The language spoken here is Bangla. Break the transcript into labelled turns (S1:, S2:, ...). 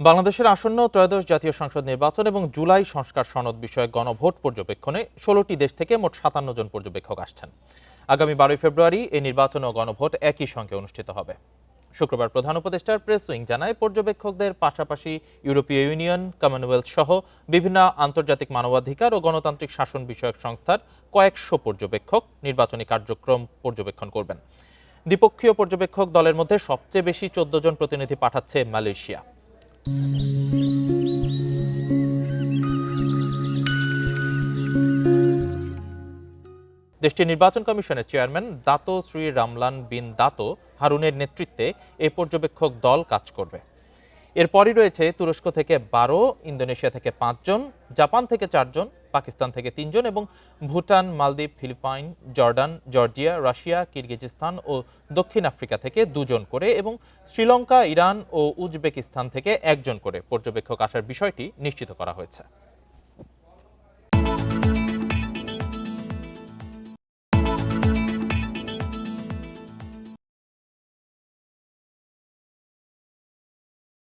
S1: বাংলাদেশের আসন্ন ত্রয়োদশ জাতীয় সংসদ নির্বাচন এবং জুলাই সংস্কার সনদ বিষয়ক গণভোট পর্যবেক্ষণে ১৬টি দেশ থেকে মোট ৫৭ জন পর্যবেক্ষক আসছেন। আগামী ১২ ফেব্রুয়ারি এই নির্বাচন ও গণভোট একই সঙ্গে অনুষ্ঠিত হবে। শুক্রবার প্রধান উপদেষ্টার প্রেস উইং জানায়, পর্যবেক্ষকদের পাশাপাশি ইউরোপীয় ইউনিয়ন, কমনওয়েলথ সহ বিভিন্ন আন্তর্জাতিক মানবাধিকার ও গণতান্ত্রিক শাসন বিষয়ক সংস্থার কয়েকশো পর্যবেক্ষক নির্বাচনী কার্যক্রম পর্যবেক্ষণ করবেন। দ্বিপক্ষীয় পর্যবেক্ষক দলের মধ্যে সবচেয়ে বেশি ১৪ জন প্রতিনিধি পাঠাচ্ছে মালয়েশিয়া। দেশটির নির্বাচন কমিশনের চেয়ারম্যান দাতো শ্রী রামলান বিন দাতো হারুনের নেতৃত্বে এই পর্যবেক্ষক দল কাজ করবে। এরপরই রয়েছে তুরস্ক থেকে ১২, ইন্দোনেশিয়া থেকে ৫ জন, জাপান থেকে ৪ জন, পাকিস্তান থেকে ৩ জন এবং Bhutan, Maldives, Philippines, Jordan, Georgia, Russia, Kyrgyzstan ও দক্ষিণ আফ্রিকা থেকে ২ জন করে এবং শ্রীলঙ্কা, ইরান ও উজবেকিস্তান থেকে ১ জন করে পর্যবেক্ষক আসার বিষয়টি নিশ্চিত করা হয়েছে।